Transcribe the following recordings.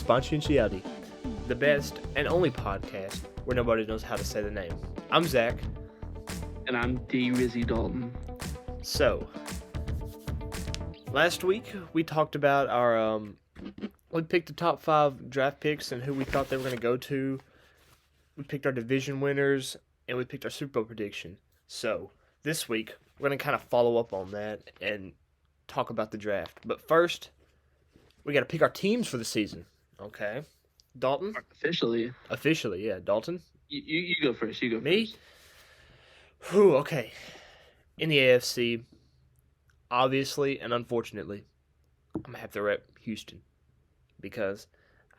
Spontientiality, the best and only podcast where nobody knows how to say the name. I'm Zach. And I'm D. Dalton. So, last week we talked about our, we picked the top 5 draft picks and who we thought they were going to go to. We picked our division winners and we picked our Super Bowl prediction. So, this week we're going to kind of follow up on that and talk about the draft. But first, we got to pick our teams for the season. Okay. Dalton? Officially, yeah. Dalton? You go first. You go Me? first. Whew, okay. In the AFC, obviously and unfortunately, I'm going to have to rep Houston. Because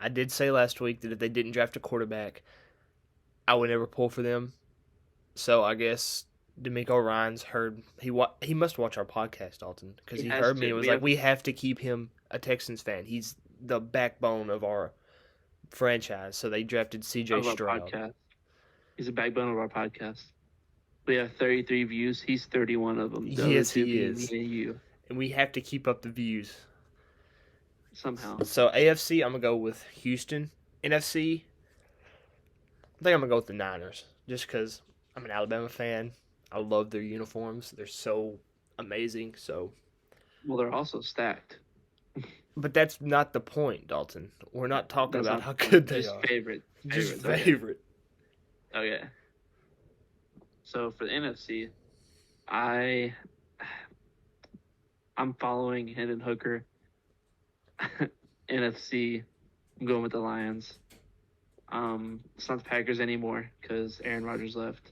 I did say last week that if they didn't draft a quarterback, I would never pull for them. So I guess D'Amico Ryans heard he must watch our podcast, Dalton, because he heard me and was like, we have to keep him a Texans fan. He's the backbone of our franchise. So they drafted C.J. Stroud. Podcast. He's the backbone of our podcast. We have 33 views. He's 31 of them. Yes, he is. Me and you. And we have to keep up the views. Somehow. So AFC, I'm going to go with Houston. NFC, I think I'm going to go with the Niners. Just because I'm an Alabama fan. I love their uniforms. They're so amazing. So, well, they're also stacked. But that's not the point, Dalton. We're not talking about how good they are. Just favorite. Okay. So for the NFC, I'm following Hendon Hooker. NFC, I'm going with the Lions. It's not the Packers anymore because Aaron Rodgers left.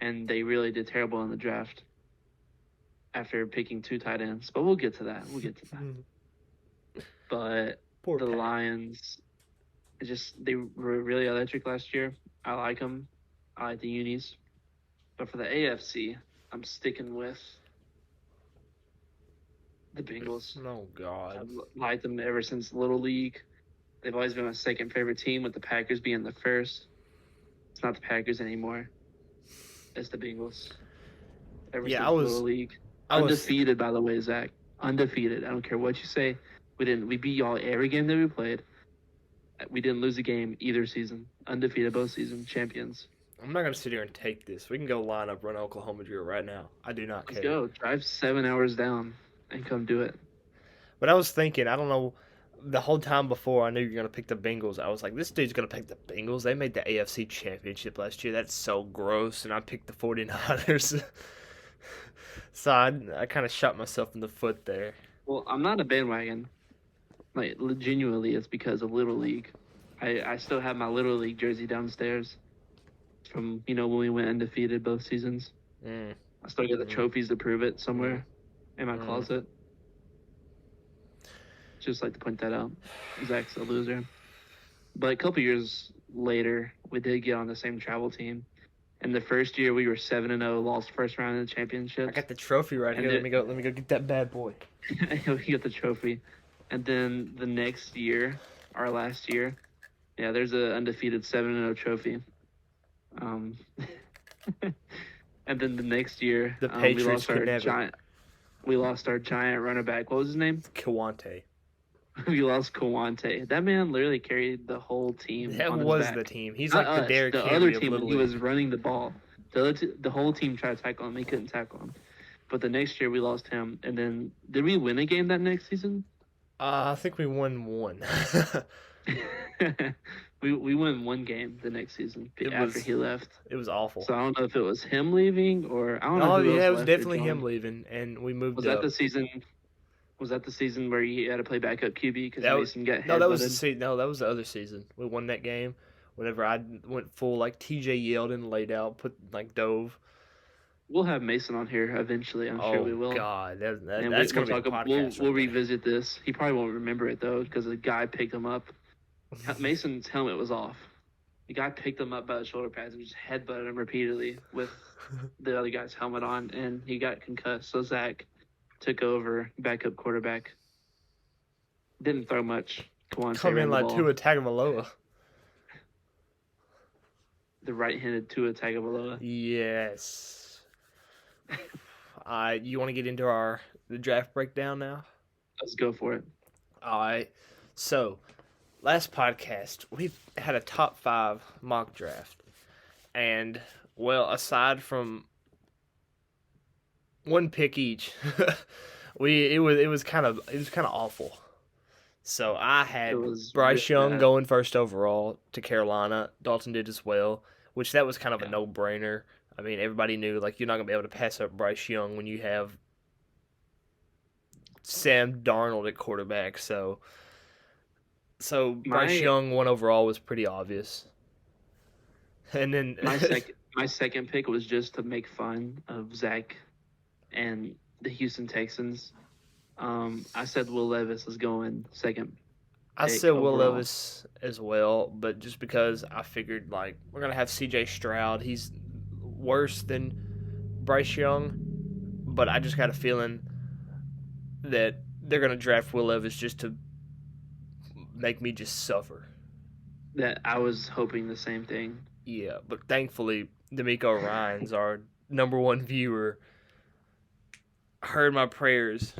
And they really did terrible in the draft after picking 2 tight ends. But we'll get to that. But the Lions, they were really electric last year. I like them. I like the unis. But for the AFC, I'm sticking with the Bengals. Oh, God. I've liked them ever since Little League. They've always been my second favorite team, with the Packers being the first. It's not the Packers anymore. It's the Bengals. Since Little League. Undefeated, by the way, Zach. Undefeated. I don't care what you say. We beat y'all every game that we played. We didn't lose a game either season. Undefeated both seasons. Champions. I'm not going to sit here and take this. We can go line up, run Oklahoma drill right now. I do not care. Let's go. Drive 7 hours down and come do it. But I was thinking, I don't know, the whole time before I knew you were going to pick the Bengals, I was like, this dude's going to pick the Bengals. They made the AFC Championship last year. That's so gross. And I picked the 49ers. So I kind of shot myself in the foot there. Well, I'm not a bandwagon. Like, genuinely, it's because of Little League. I still have my Little League jersey downstairs from, when we went undefeated both seasons. I still got the trophies to prove it somewhere in my closet. Just like to point that out. Zach's a loser. But a couple years later, we did get on the same travel team. And the first year, we were 7-0, lost first round in the championship. I got the trophy right here. Let me go get that bad boy. We got the trophy. And then the next year, our last year, there's an undefeated 7-0 trophy. And then the next year, the Patriots we lost our giant running back. What was his name? Kawante. We lost Kawante. That man literally carried the whole team. That on his was back. the team. He's like the Derrick Henry other of team. Little He League. was running the ball. The whole team tried to tackle him. He couldn't tackle him. But the next year we lost him. And then did we win a game that next season? I think we won one. we won one game the next season after he left. It was awful. So I don't know if it was him leaving or I don't know. Oh yeah, it was definitely him leaving, and we moved. Was that the season? Was that the season where he had to play backup QB because Mason got headbutted? No, that was the other season. We won that game. Whenever I went full like TJ Yeldon, laid out, dove. We'll have Mason on here eventually. I'm sure we will. Oh God, that's gonna be a podcast. We'll revisit this. He probably won't remember it though because the guy picked him up. Mason's helmet was off. The guy picked him up by the shoulder pads and just headbutted him repeatedly with the other guy's helmet on, and he got concussed. So Zach took over, backup quarterback. Didn't throw much. Come in like Tua Tagovailoa. The right-handed Tua Tagovailoa. Yes. You want to get into the draft breakdown now? Let's go for it. All right. So, last podcast we had a top 5 mock draft, and well, aside from one pick each, it was kind of awful. So I It had was Bryce really Young bad. going first overall to Carolina. Dalton did as well, which that was kind of a Yeah. no brainer. I mean, everybody knew like you're not gonna be able to pass up Bryce Young when you have Sam Darnold at quarterback. So Bryce My Young one overall was pretty obvious. And then my second pick was just to make fun of Zach and the Houston Texans. I said Will Levis is going second I said pick Will overall. Levis as well, but just because I figured like we're gonna have C.J. Stroud, he's worse than Bryce Young, but I just got a feeling that they're gonna draft Will Levis just to make me just suffer. That I was hoping the same thing. Yeah, but thankfully, D'Amico Ryan's our number one viewer heard my prayers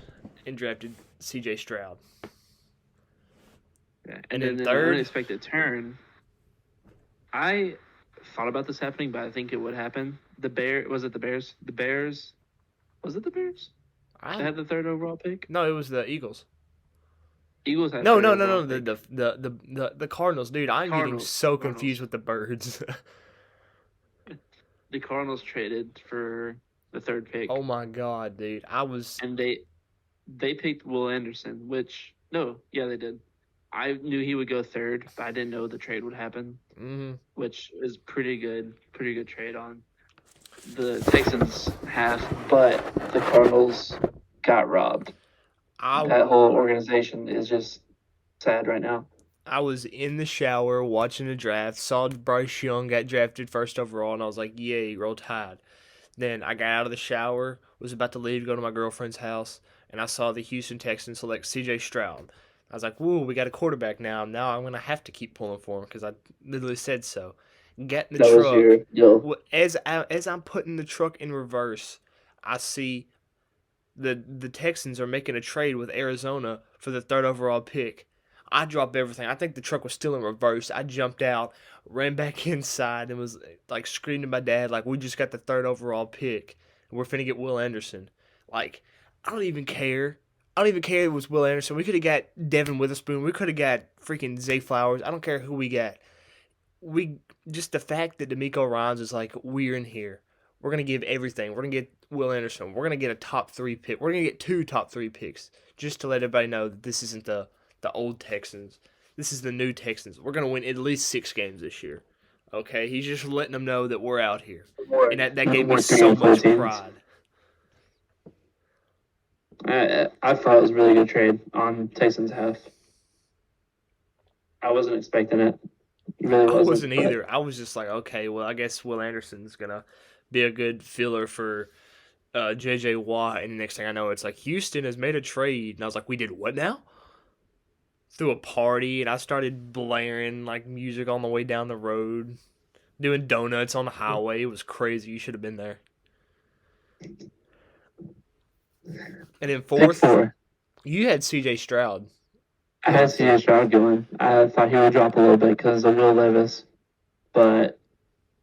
and drafted C.J. Stroud. Yeah. And And then then in an third, unexpected turn, I thought about this happening, but I think it would happen. The Bears? The Bears was it the Bears that I had the third overall pick? no, it was the Eagles. Eagles had No, third no, no, overall no, pick. the Cardinals, dude. I'm getting Cardinals. so confused Cardinals. with the birds. The Cardinals traded for the third Oh pick, my god, dude. I was and they picked Will Anderson, which no, yeah, they did. I knew he would go third, but I didn't know the trade would happen, mm, which is pretty good trade on the Texans half, but the Cardinals got robbed. I That whole organization is just sad right now. I was in the shower watching the draft, saw Bryce Young got drafted first overall, and I was like, "Yay, roll tide." Then I got out of the shower, was about to leave to go to my girlfriend's house, and I saw the Houston Texans select C.J. Stroud. I was like, "Woo, we got a quarterback now. Now I'm gonna have to keep pulling for him because I literally said so." Get in the That was truck. your yo. As I'm putting the truck in reverse, I see the Texans are making a trade with Arizona for the third overall pick. I dropped everything. I think the truck was still in reverse. I jumped out, ran back inside, and was like screaming to my dad, like, "We just got the third overall pick, and we're finna get Will Anderson." Like, I don't even care. I don't even care if it was Will Anderson. We could have got Devin Witherspoon. We could have got freaking Zay Flowers. I don't care who we got. We just the fact that D'Amico Ryan's is like, we're in here. We're gonna give everything. We're gonna get Will Anderson. We're gonna get a top 3 pick. We're gonna get 2 top 3 picks just to let everybody know that this isn't the old Texans. This is the new Texans. We're gonna win at least 6 games this year. Okay, he's just letting them know that we're out here, More, and that no gave me more three so and much fourteens. pride. I thought it was a really good trade on Texans half. I wasn't expecting it. Really I wasn't. wasn't But either. I was just like, okay, well, I guess Will Anderson's gonna be a good filler for JJ Watt, and the next thing I know, it's like Houston has made a trade, and I was like, we did what now? Threw a party, and I started blaring like music on the way down the road, doing donuts on the highway. It was crazy. You should have been there. And then pick fourth, four. you had C.J. Stroud I going had C.J. fourth. Stroud going. I thought he would drop a little bit because of Will Levis, but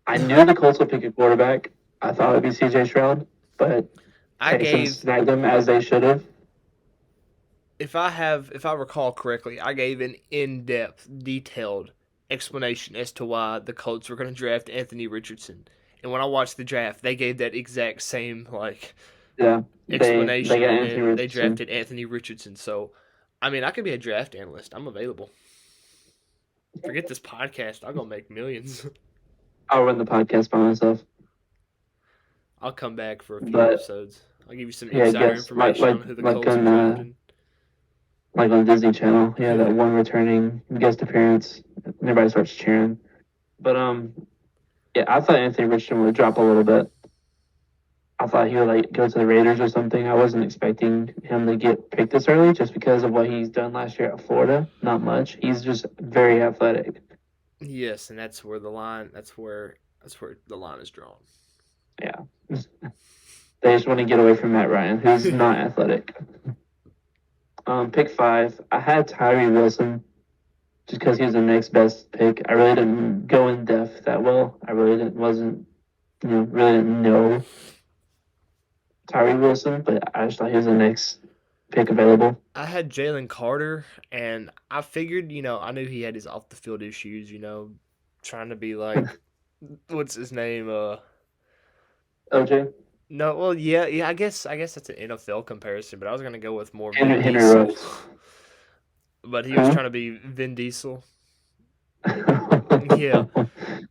I knew the Colts would pick a quarterback. I thought it would be C.J. Stroud, but I Texans gave, snagged him as they should have. if I recall correctly, I gave an in-depth, detailed explanation as to why the Colts were going to draft Anthony Richardson. And when I watched the draft, they gave that exact same like Yeah, they explanation, got and Anthony then they Richardson. drafted Anthony Richardson. So, I mean, I could be a draft analyst. I'm available. Forget this podcast. I'll go make millions. I'll run the podcast by myself. I'll come back for a few But episodes. I'll give you some yeah, I insider guess like information like on who the like Colts are on drafting. like on Disney Channel. Yeah, that one returning guest appearance. And everybody starts cheering. But yeah, I thought Anthony Richardson would drop a little bit. I thought he would like go to the Raiders or something. I wasn't expecting him to get picked this early just because of what he's done last year at Florida. Not much. He's just very athletic. Yes, and that's where the line. That's where the line is drawn. Yeah. They just want to get away from Matt Ryan, who's not athletic. Pick five. I had Tyree Wilson just because he was the next best pick. I really didn't go in depth that well. I really wasn't, really didn't know Tyree Wilson, but I just thought he was the next pick available. I had Jalen Carter, and I figured, I knew he had his off the field issues, trying to be like, what's his name? OJ, No, well, yeah. I guess that's an NFL comparison, but I was gonna go with more Vin Henry Diesel. Ruggs. But he was Who? trying to be Vin Diesel. Yeah,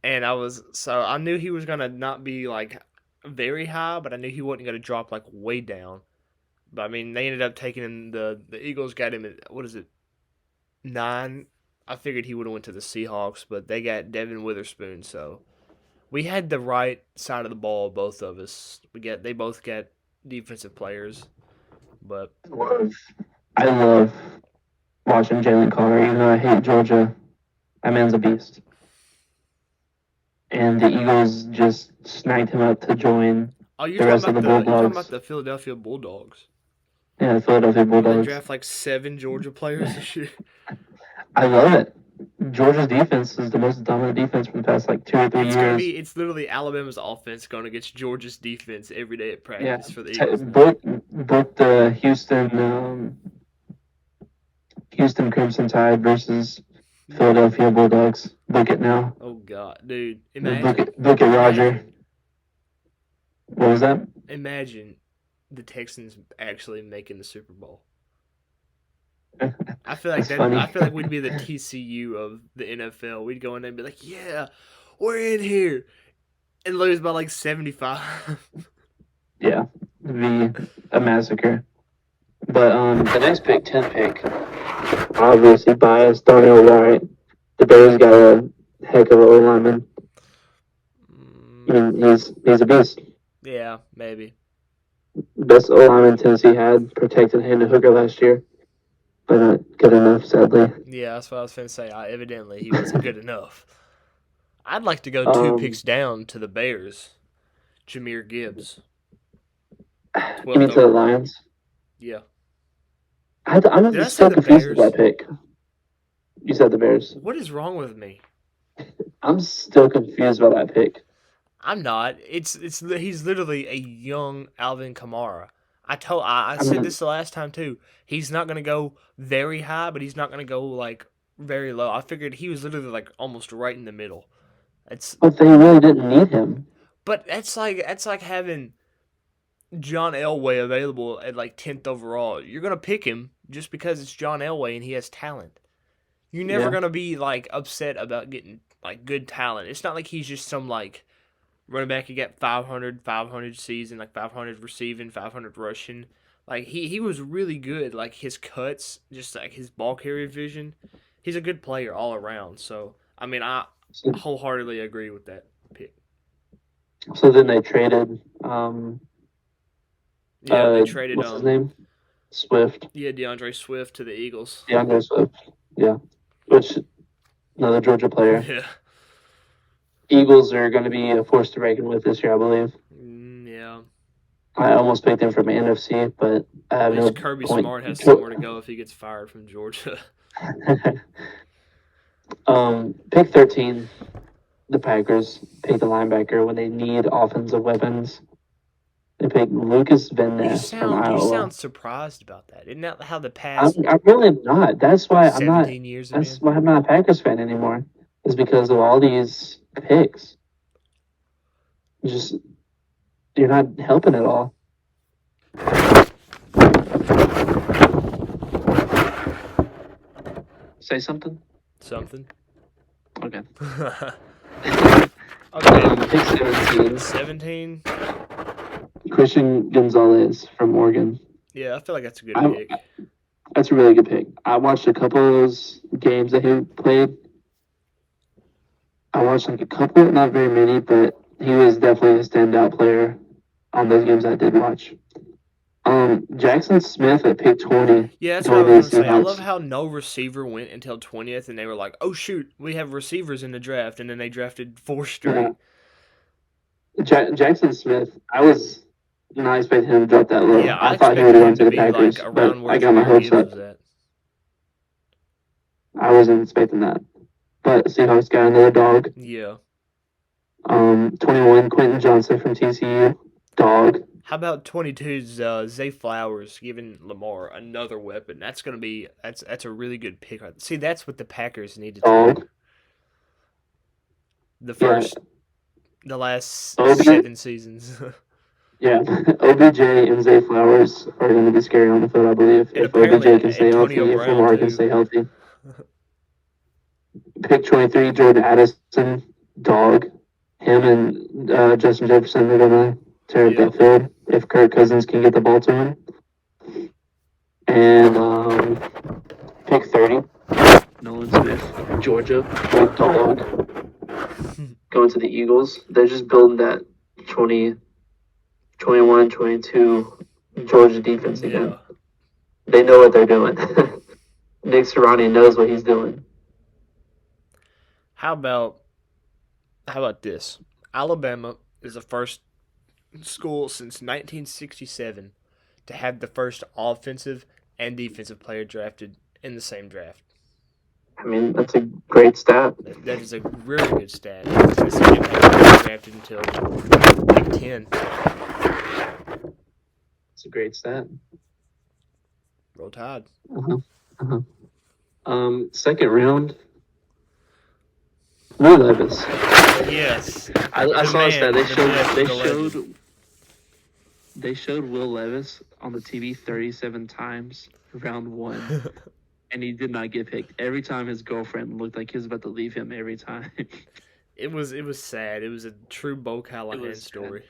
and I knew he was gonna not be like very high, but I knew he wasn't gonna drop like way down. But I mean, they ended up taking him. The Eagles got him at what is it, 9? I figured he would have went to the Seahawks, but they got Devin Witherspoon. So we had the right side of the ball, both of us. They both got defensive players, but I love watching Jalen Carter, even though I hate Georgia. That man's a beast. And the Eagles just snagged him up to join oh, you're the talking rest of about the you're talking about Bulldogs. the Philadelphia Bulldogs. Yeah, the Philadelphia When they Bulldogs. draft like 7 Georgia players this year. I love it. Georgia's defense is the most dominant defense for the past like 2 or 3 years. It's literally Alabama's offense going against Georgia's defense every day at Yeah, practice for the Eagles now. book the Houston Crimson Tide versus Philadelphia Bulldogs. Book it now. Oh god, dude! Book it, Roger. What was that? Imagine the Texans actually making the Super Bowl. I feel like Funny. I feel like we'd be the TCU of the NFL. We'd go in there and be like, "Yeah, we're in here," and lose by like 75. Yeah, it'd be a massacre. But the next pick, 10th pick, obviously biased. Don't know why. The Bears got a heck of a O lineman. I mean, he's a beast. Yeah, maybe. Best O lineman Tennessee had, protected Hendon Hooker last year, but not good enough, sadly. Yeah, that's what I was going to say. Evidently, he wasn't good enough. I'd like to go 2 picks down to the Bears. Jahmyr Gibbs. You mean to the Lions? Yeah. I'm still confused with that pick. You said the Bears. What is wrong with me? I'm still confused about that pick. I'm not. He's literally a young Alvin Kamara. I said this the last time too. He's not gonna go very high, but he's not gonna go like very low. I figured he was literally like almost right in the middle. But they really didn't need him. But that's like having John Elway available at like 10th overall. You're gonna pick him just because it's John Elway and he has talent. You're never gonna be like upset about getting like good talent. It's not like he's just some like running back. He got 500 season, like 500 receiving, 500 rushing. Like he was really good. Like his cuts, just like his ball carrier vision. He's a good player all around. So I mean, I wholeheartedly agree with that pick. So then they traded. They traded. What's his name? Swift. Yeah, DeAndre Swift to the Eagles. DeAndre Swift. Yeah, which another Georgia player. Yeah. Eagles are going to be a force to reckon with this year, I believe. Yeah. I almost picked him from NFC, but I have no Kirby point. Smart has somewhere to go if he gets fired from Georgia. Pick 13, the Packers pick the linebacker when they need offensive weapons. They pick Lucas Van Ness from Iowa. You sound surprised about that. Isn't that how the past? I'm really not. That's why I'm not. 17 years. That's why I'm not a Packers fan anymore. Is because of all these picks. You're not helping at all. Say something. Okay. Okay. Pick 17. Christian Gonzalez from Oregon. Yeah, I feel like that's a good pick. That's a really good pick. I watched a couple of those games that he played. I watched like a couple, not very many, but he was definitely a standout player on those games I did watch. Jackson Smith at pick 20. Yeah, that's what I was going to say. I love how no receiver went until 20th, and they were like, oh, shoot, we have receivers in the draft, and then they drafted 4 straight. Yeah. Jackson Smith, I was not expecting him to drop that low. Yeah, I thought he would have gone to the Packers, like around but I got my hopes up. I wasn't expecting that. But Seahawks got another dog. Yeah. 21, Quentin Johnson from TCU. Dog. How about 22's Zay Flowers giving Lamar another weapon? That's gonna be that's a really good pick. See, that's what the Packers needed to do. The last 7 seasons. Yeah, OBJ and Zay Flowers are going to be scary on the field, I believe. And if OBJ can stay Antonio healthy, Brown if Lamar can stay healthy. Pick 23, Jordan Addison, dog. Him and Justin Jefferson are going to tear up that field if Kirk Cousins can get the ball to him. And pick 30, Nolan Smith, Georgia, dog. Going to the Eagles. They're just building that 21, 22 Georgia defense again. Yeah. They know what they're doing. Nick Sirianni knows what he's doing. How about this? Alabama is the first school since 1967 to have the first offensive and defensive player drafted in the same draft. I mean, that's a great stat. That is a really good stat. Tennessee didn't have drafted until pick 10. It's a great stat. Roll Tide. Second round. Will Levis. Yes. I saw that. They showed Will Levis on the TV 37 times round 1. And he did not get picked. Every time his girlfriend looked like he was about to leave him every time. It was sad. It was a true Bo Callahan story.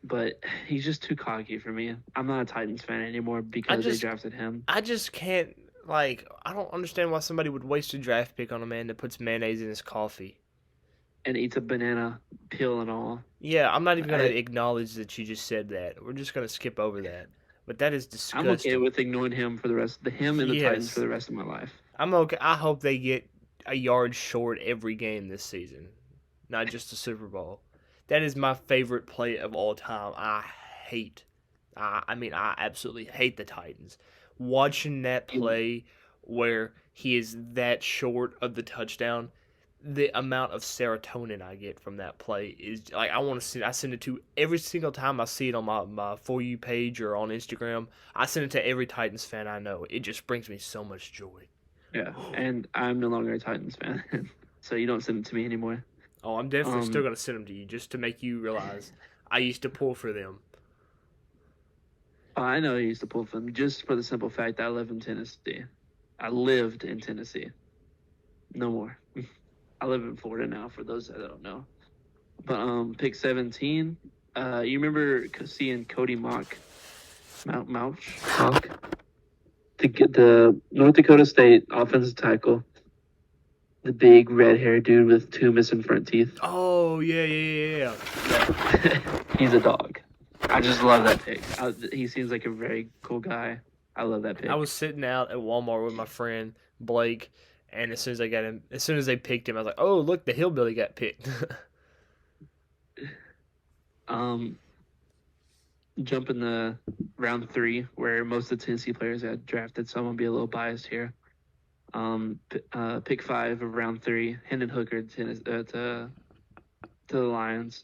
But he's just too cocky for me. I'm not a Titans fan anymore because they drafted him. I just can't, I don't understand why somebody would waste a draft pick on a man that puts mayonnaise in his coffee. And eats a banana peel and all. Yeah, I'm not even going to acknowledge that you just said that. We're just going to skip over that. But that is disgusting. I'm okay with ignoring him for the rest of the Titans for the rest of my life. I'm okay. I hope they get a yard short every game this season, not just the Super Bowl. That is my favorite play of all time. I absolutely hate the Titans. Watching that play where he is that short of the touchdown, the amount of serotonin I get from that play is I want to send. I send it to every single time I see it on my For You page or on Instagram. I send it to every Titans fan I know. It just brings me so much joy. Yeah, and I'm no longer a Titans fan, so you don't send it to me anymore. Oh, I'm definitely still going to send them to you just to make you realize I used to pull for them. Oh, I know you used to pull for them just for the simple fact that I live in Tennessee. I lived in Tennessee. No more. I live in Florida now, for those that don't know. But pick 17, you remember seeing Cody Mauch? The North Dakota State offensive tackle. The big red-haired dude with 2 missing front teeth. Oh, yeah. He's a dog. I just love that pick. He seems like a very cool guy. I love that pick. I was sitting out at Walmart with my friend Blake, and as soon as they picked him, I was like, "Oh, look, the hillbilly got picked." Jump in the round 3, where most of the Tennessee players got drafted, so I'm gonna be a little biased here. Pick 5 of round 3, Hendon Hooker to the Lions.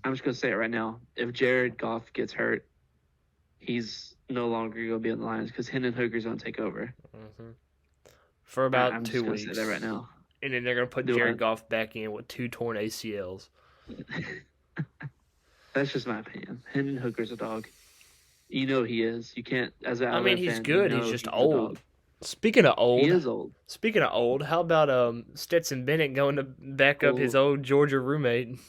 I'm just gonna say it right now. If Jared Goff gets hurt, he's no longer gonna be in the Lions because Hendon Hooker's gonna take over. Mm-hmm. For about I'm 2 weeks. Say that right now. And then they're gonna put Jared Goff back in with 2 torn ACLs. That's just my opinion. Hendon Hooker's a dog. You know he is. You can't as an he's fan, good. He's just old. Speaking of old, he is old. Speaking of old, how about Stetson Bennett going to back up his old Georgia roommate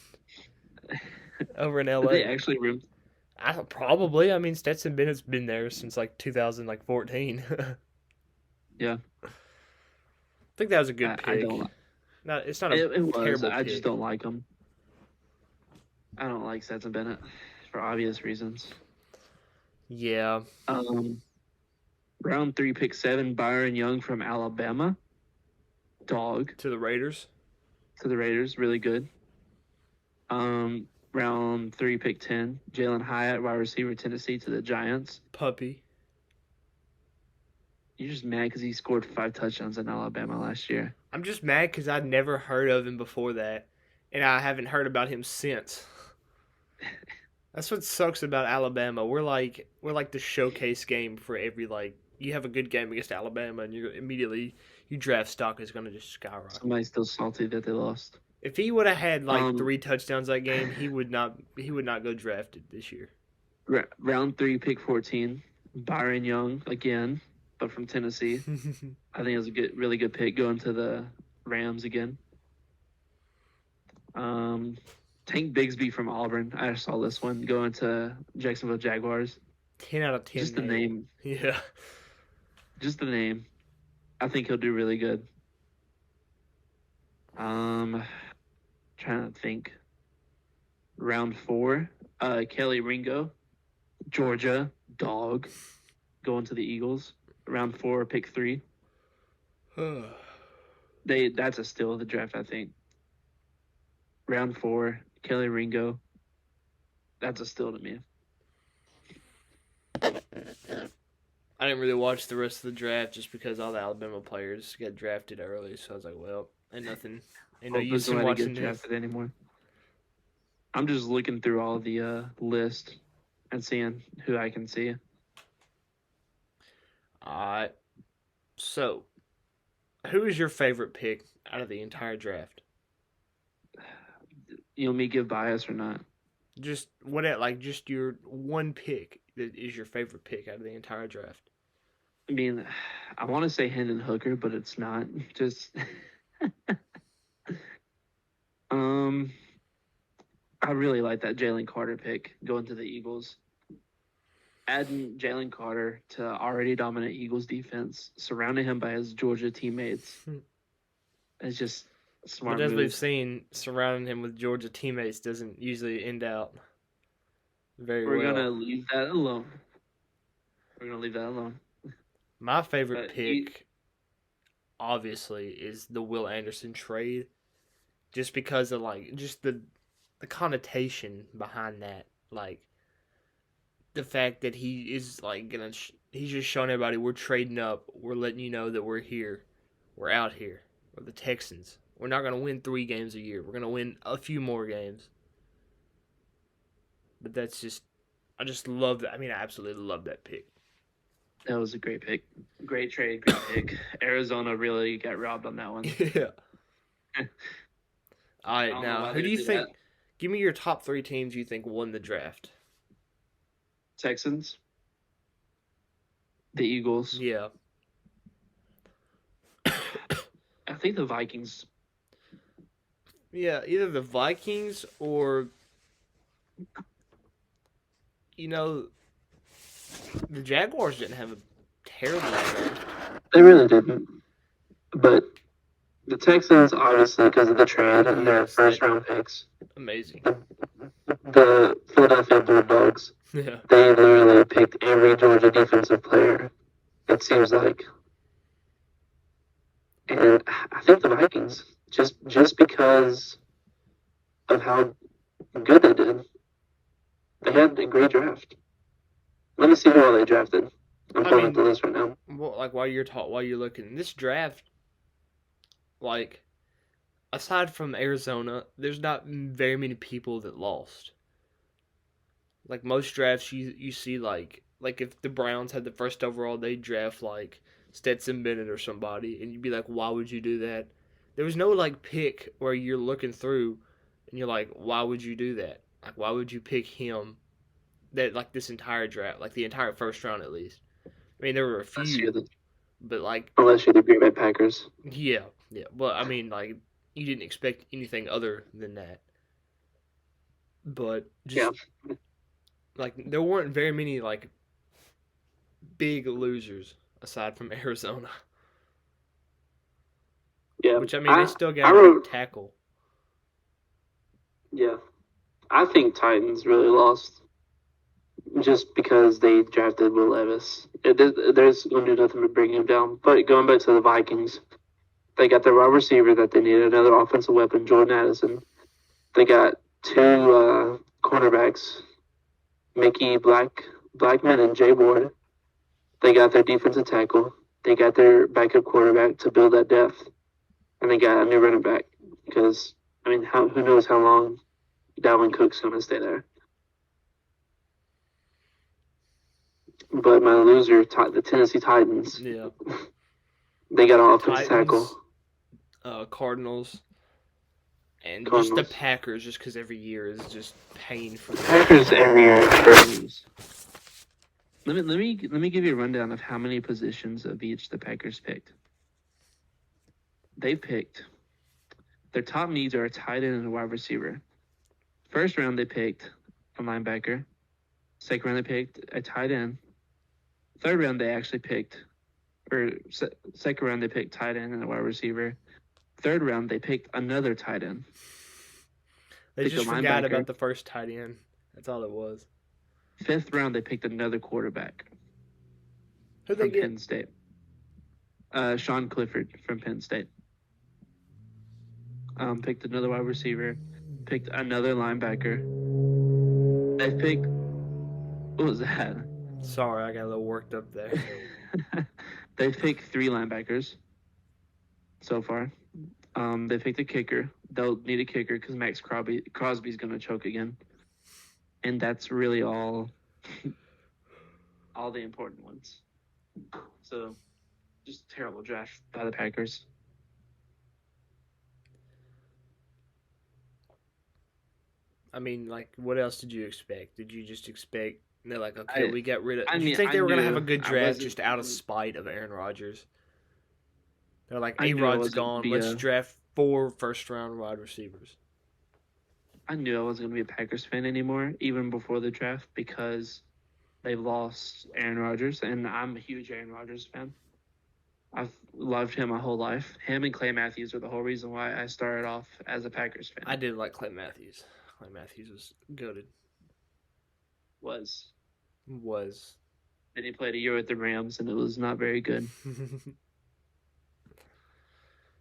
over in LA? Did they actually room? Probably. Stetson Bennett's been there since 2014. Yeah. I think that was a good pick. It's not a terrible pick. I just don't like him. I don't like Stetson Bennett for obvious reasons. Yeah. Round 3, pick 7, Byron Young from Alabama. Dog. To the Raiders, really good. Round 3, pick 10, Jalen Hyatt, wide receiver, Tennessee, to the Giants. Puppy. You're just mad because he scored 5 touchdowns in Alabama last year. I'm just mad because I'd never heard of him before that, and I haven't heard about him since. That's what sucks about Alabama. We're like the showcase game for every you have a good game against Alabama and you immediately your draft stock is gonna just skyrocket. Somebody's still salty that they lost. If he would have had 3 touchdowns that game, he would not go drafted this year. Round 3, pick 14, Byron Young again, but from Tennessee. I think it was a really good pick going to the Rams again. Tank Bigsby from Auburn. I saw this one going to Jacksonville Jaguars. 10 out of 10. Just the name. Yeah. Just the name. I think he'll do really good. Trying to think. Round 4, Kelly Ringo, Georgia, dog, going to the Eagles. Round 4, pick 3. That's a steal of the draft, I think. Round 4, Kelly Ringo. That's a steal to me. I didn't really watch the rest of the draft just because all the Alabama players got drafted early. So I was like, well, ain't no use in watching drafted anymore. I'm just looking through all the list and seeing who I can see. Alright. So, who is your favorite pick out of the entire draft? You want me to give bias or not? Just just your one pick that is your favorite pick out of the entire draft. I mean, I want to say Hendon Hooker, but it's not. Just I really like that Jalen Carter pick going to the Eagles. Adding Jalen Carter to already dominant Eagles defense, surrounding him by his Georgia teammates, is just a smart But as move. we've seen, surrounding him with Georgia teammates doesn't usually end out very well. We're going to leave that alone. My favorite pick, obviously, is the Will Anderson trade. Just because of, just the connotation behind that. The fact that he is, he's just showing everybody we're trading up. We're letting you know that we're here. We're out here. We're the Texans. We're not going to win 3 games a year. We're going to win a few more games. But that's just, I just love that. I mean, I absolutely love that pick. That was a great pick. Great trade, great pick. Arizona really got robbed on that one. Yeah. All right, now, who do you think, give me your top 3 teams you think won the draft. Texans. The Eagles. Yeah. I think the Vikings. Yeah, either the Vikings or, the Jaguars didn't have a terrible draft. They really didn't. But the Texans, obviously, because of the trade and their first-round picks. Amazing. The Philadelphia Bulldogs. Yeah. They literally picked every Georgia defensive player, it seems like. And I think the Vikings, just because of how good they did, they had a great draft. Let me see who all they drafted. I'm pulling up the list right now. Well, while you're looking, this draft, aside from Arizona, there's not very many people that lost. Most drafts, you see, if the Browns had the first overall, they'd draft, Stetson Bennett or somebody, and you'd be like, why would you do that? There was no, pick where you're looking through, and you're like, why would you do that? Why would you pick him that, this entire draft, the entire first round at least? I mean, there were a few, but, unless you're the Green Bay Packers. Yeah. But, I mean, you didn't expect anything other than that. But, just... Yeah. There weren't very many, big losers aside from Arizona. Yeah. Which, I mean, they still got a tackle. Yeah. I think Titans really lost just because they drafted Will Levis. There's going to do nothing to bring him down. But going back to the Vikings, they got their wide receiver that they needed, another offensive weapon, Jordan Addison. They got 2 cornerbacks, Mickey Blackman and Jay Ward. They got their defensive tackle. They got their backup quarterback to build that depth, and they got a new running back because who knows how long Dalvin Cook's going to stay there. But my loser, the Tennessee Titans. Yeah. They got an offensive tackle. Cardinals. And just the Packers, just because every year is just pain for the Packers every year. Let me give you a rundown of how many positions of each the Packers picked. They picked their top needs are a tight end and a wide receiver. First round they picked a linebacker. Second round they picked a tight end. Third round they actually picked, second round they picked tight end and a wide receiver. Third round they picked another tight end. They just forgot about the first tight end. That's all it was. Fifth round they picked another quarterback. Who'd they get? Penn State. Sean Clifford from Penn State. Picked another wide receiver. Picked another linebacker. They picked. What was that? Sorry, I got a little worked up there. They picked 3 linebackers so far. They picked a kicker. They'll need a kicker because Max Crosby's going to choke again. And that's really all the important ones. So, just a terrible draft by the Packers. I mean, like, what else did you expect? Did you just expect they're like, okay, we got rid of? Did you think they were gonna have a good draft just out of spite of Aaron Rodgers? They're like, A-Rod's gone. Let's draft 4 first-round wide receivers. I knew I wasn't gonna be a Packers fan anymore, even before the draft, because they've lost Aaron Rodgers, and I'm a huge Aaron Rodgers fan. I've loved him my whole life. Him and Clay Matthews are the whole reason why I started off as a Packers fan. I did like Clay Matthews. Clay Matthews was goated. Was. Then he played a year with the Rams, and it was not very good.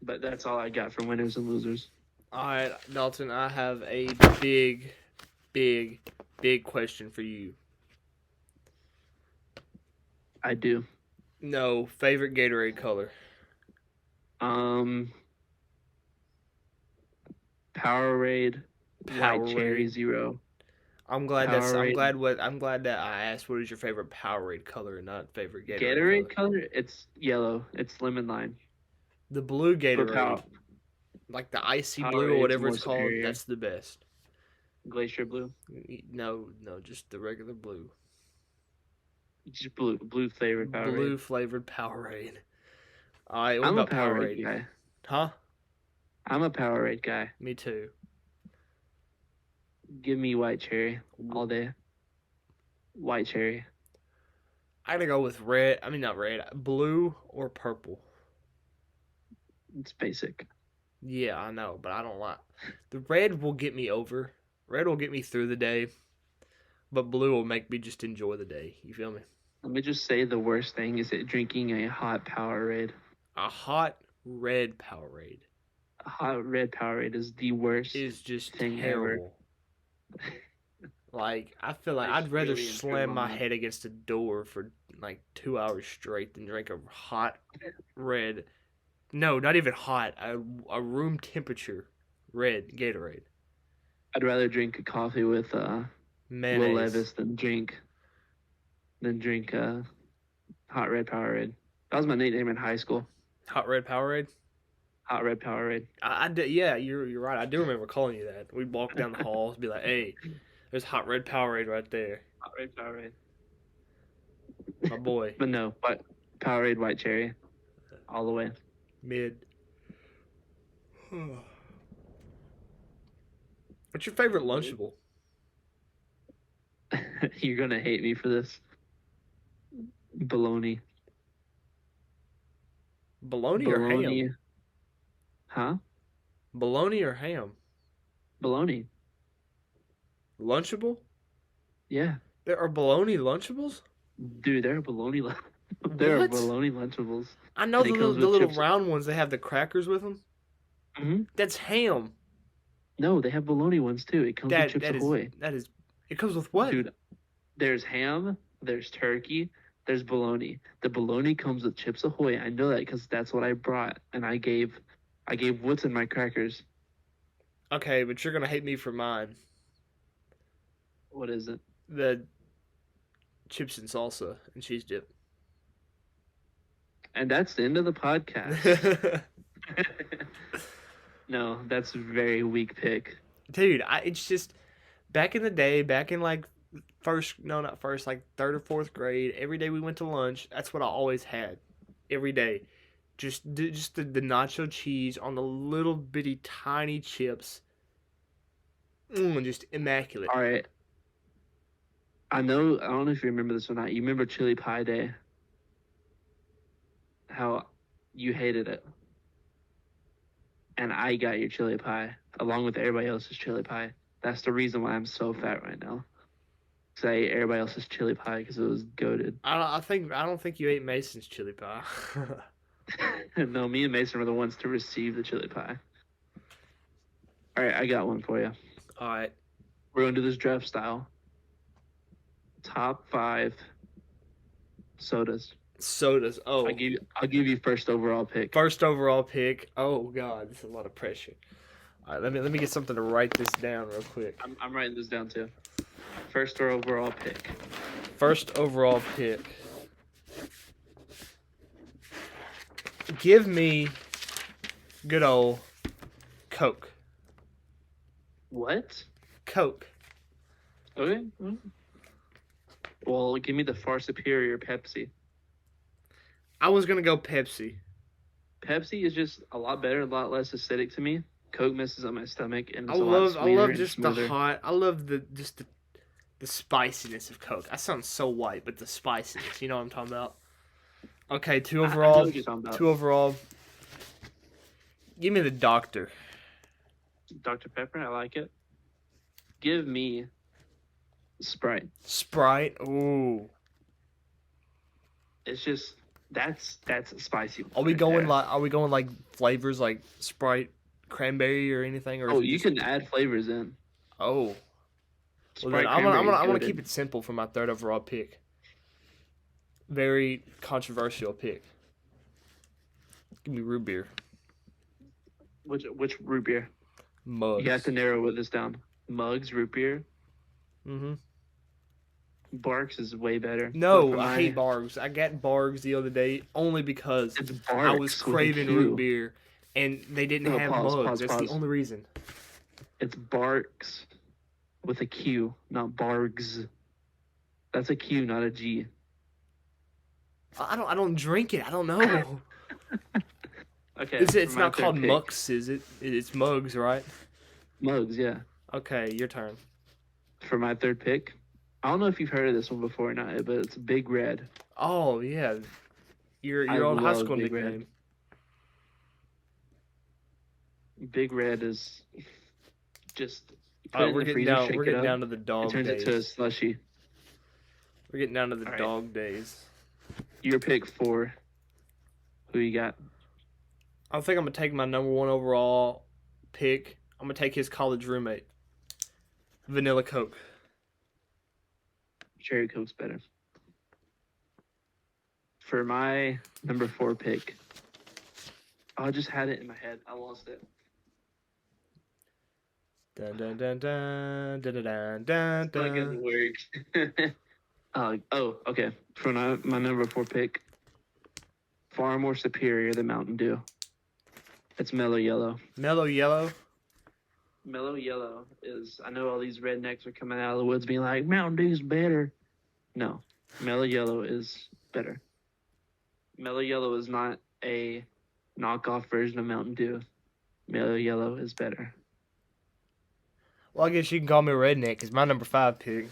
But that's all I got from winners and losers. All right, Dalton, I have a big, big, big question for you. I do. No, favorite Gatorade color? Powerade. White Cherry Zero. I'm glad that I asked what is your favorite Powerade color and not favorite Gatorade color? It's yellow. It's lemon lime. The blue Gatorade, like the icy blue or whatever it's called, superior. That's the best. Glacier blue? No, just the regular blue. Just blue flavored Powerade. Blue flavored Powerade. All right, I'm a Powerade guy. Huh? I'm a Powerade guy. Me too. Give me white cherry all day. White cherry. I gotta go with red. I mean, not red. Blue or purple. It's basic. Yeah, I know, but I don't like. The red will get me over. Red will get me through the day. But blue will make me just enjoy the day. You feel me? Let me just say the worst thing is drinking a hot Powerade. A hot red Powerade. A hot red Powerade is the worst. It's just terrible. Like, I feel like I'd rather slam my head against a door for like 2 hours straight than drink a hot red. No, not even hot. A room temperature red Gatorade. I'd rather drink a coffee with mayonnaise. Will Levis than drink hot red Powerade. That was my nickname in high school. Hot red Powerade? Hot red Powerade. Yeah, you're right. I do remember calling you that. We'd walk down the halls, be like, "Hey, there's hot red Powerade right there." Hot red Powerade. My boy. But no, Powerade white cherry, all the way. Mid. What's your favorite Lunchable? You're gonna hate me for this. Bologna. Bologna or ham? Huh? Bologna or ham? Bologna. Lunchable? Yeah. There are bologna Lunchables? Dude, there are bologna There are bologna Lunchables. I know the little round ones. They have the crackers with them. Mm-hmm. That's ham. No, they have bologna ones too. It comes with Chips Ahoy. It comes with what? Dude, there's ham, there's turkey, There's bologna. The bologna comes with Chips Ahoy. I know that because that's what I brought, and I gave Woodson my crackers. Okay, but you're gonna hate me for mine. What is it? The chips and salsa and cheese dip. And that's the end of the podcast. No, that's a very weak pick. Dude, it's just back in the day, back in like like third or fourth grade. Every day we went to lunch. That's what I always had. Every day, just the nacho cheese on the little bitty tiny chips. Just immaculate. All right. I don't know if you remember this or not. You remember Chili Pie Day? How you hated it. And I got your chili pie along with everybody else's chili pie. That's the reason why I'm so fat right now. Cause I ate everybody else's chili pie because it was goated. I don't think you ate Mason's chili pie. No, me and Mason were the ones to receive the chili pie. All right, I got one for you. All right, we're gonna do this draft style. Top 5 sodas. Sodas. Oh, I'll give you first overall pick. First overall pick. Oh God, this is a lot of pressure. All right, let me get something to write this down real quick. I'm writing this down too. First overall pick. First overall pick. Give me good old Coke. What? Coke. Okay. Well, give me the far superior Pepsi. I was gonna go Pepsi. Pepsi is just a lot better, a lot less acidic to me. Coke messes up my stomach, and I love just smoother. the hot. I love the spiciness of Coke. I sound so white, but the spiciness. You know what I'm talking about? Okay, 2 overall. I know what you're talking about. 2 overall. Give me the Doctor. Dr. Pepper, I like it. Give me Sprite. Sprite. Ooh. It's just that's spicy. Are we going like flavors like Sprite, cranberry, or anything? Or you can add flavors in. Oh. Well, then Sprite, I'm gonna goated. keep it simple for my 3rd overall pick. Very controversial pick. Give me root beer. Which root beer? Mugs. You have to narrow this down. Mugs root beer. Mm-hmm. Barks is way better. No, I hate Bargs. I got Bargs the other day only because I was craving root beer, and they didn't have Mugs. That's the only reason. It's Barks with a Q, not Bargs. That's a Q, not a G. I don't drink it. I don't know. Okay. It's not called Mucks, is it? It's Mugs, right? Mugs, yeah. Okay, your turn. For my 3rd pick, I don't know if you've heard of this one before or not, but it's Big Red. Oh yeah, your old high school nickname. Big Red is just. We're getting down to the dog days. It turns into a slushy. We're getting down to the dog days. Your pick 4. Who you got? I think I'm gonna take my number 1 overall pick. I'm gonna take his college roommate. Vanilla Coke. Cherry Coke's better. For my number 4 pick, I just had it in my head. I lost it. Dun dun dun dun dun dun dun dun. Like it worked. Okay. For my number 4 pick, far more superior than Mountain Dew. It's Mellow Yellow. Mellow Yellow? Mellow Yellow is, I know all these rednecks are coming out of the woods being like, Mountain Dew's better. No, Mellow Yellow is better. Mellow Yellow is not a knockoff version of Mountain Dew. Mellow Yellow is better. Well, I guess you can call me a redneck because my number 5 pick,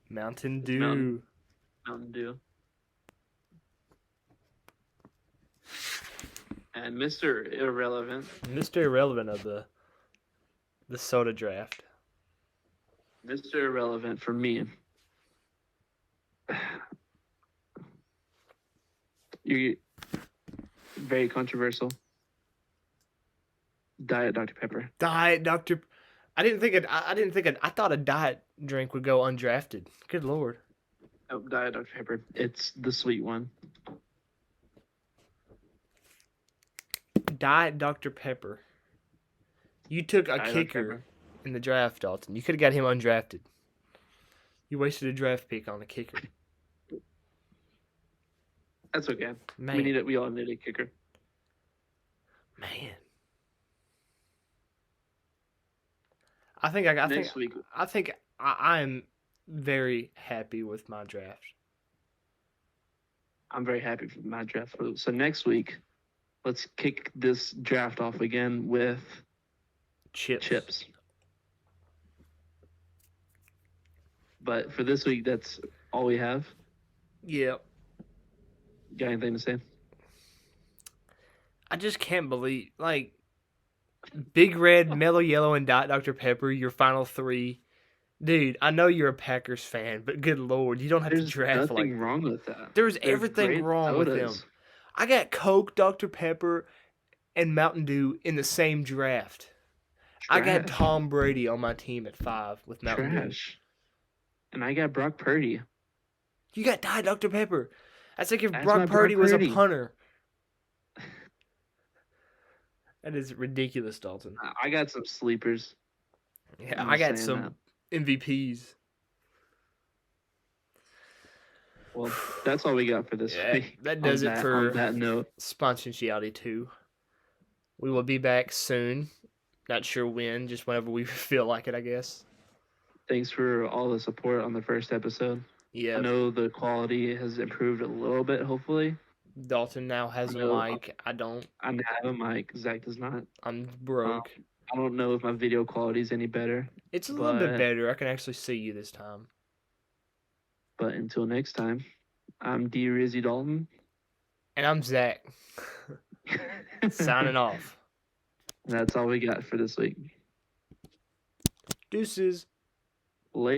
Mountain Dew. Mountain Dew. And Mr. Irrelevant. Mr. Irrelevant of the soda draft. Mr. Irrelevant for me. You're very controversial. Diet Dr. Pepper. Diet Dr. I thought a diet drink would go undrafted. Good Lord. Oh, Diet Dr. Pepper. It's the sweet one. Diet Dr. Pepper. You took a kicker in the draft, Dalton. You could have got him undrafted. You wasted a draft pick on a kicker. That's okay. Man. We all need a kicker. Man. I think I am very happy with my draft. I'm very happy with my draft. So next week, let's kick this draft off again with chips. But for this week, that's all we have. Yep. Got anything to say? I just can't believe, like, Big Red, Mellow Yellow, and Diet Dr. Pepper, your final three. Dude, I know you're a Packers fan, but good Lord, you don't have to draft like... There's nothing wrong with that. There's everything wrong with them. I got Coke, Dr. Pepper, and Mountain Dew in the same draft. I got Tom Brady on my team at 5 with Mountain Dew. And I got Brock Purdy. You got Diet Dr. Pepper. That's like if Brock Purdy was a punter. That is ridiculous, Dalton. I got some sleepers. Yeah, I got some MVPs. Well, that's all we got for this week. That does it for on that note. Spontientiality 2. We will be back soon. Not sure when, just whenever we feel like it, I guess. Thanks for all the support on the first episode. Yeah. I know the quality has improved a little bit, hopefully. Dalton now has a mic. I don't. I have a mic. Zach does not. I'm broke. I don't know if my video quality is any better. It's a little bit better. I can actually see you this time. But until next time, I'm D. Rizzy Dalton. And I'm Zach. Signing off. And that's all we got for this week. Deuces. Late.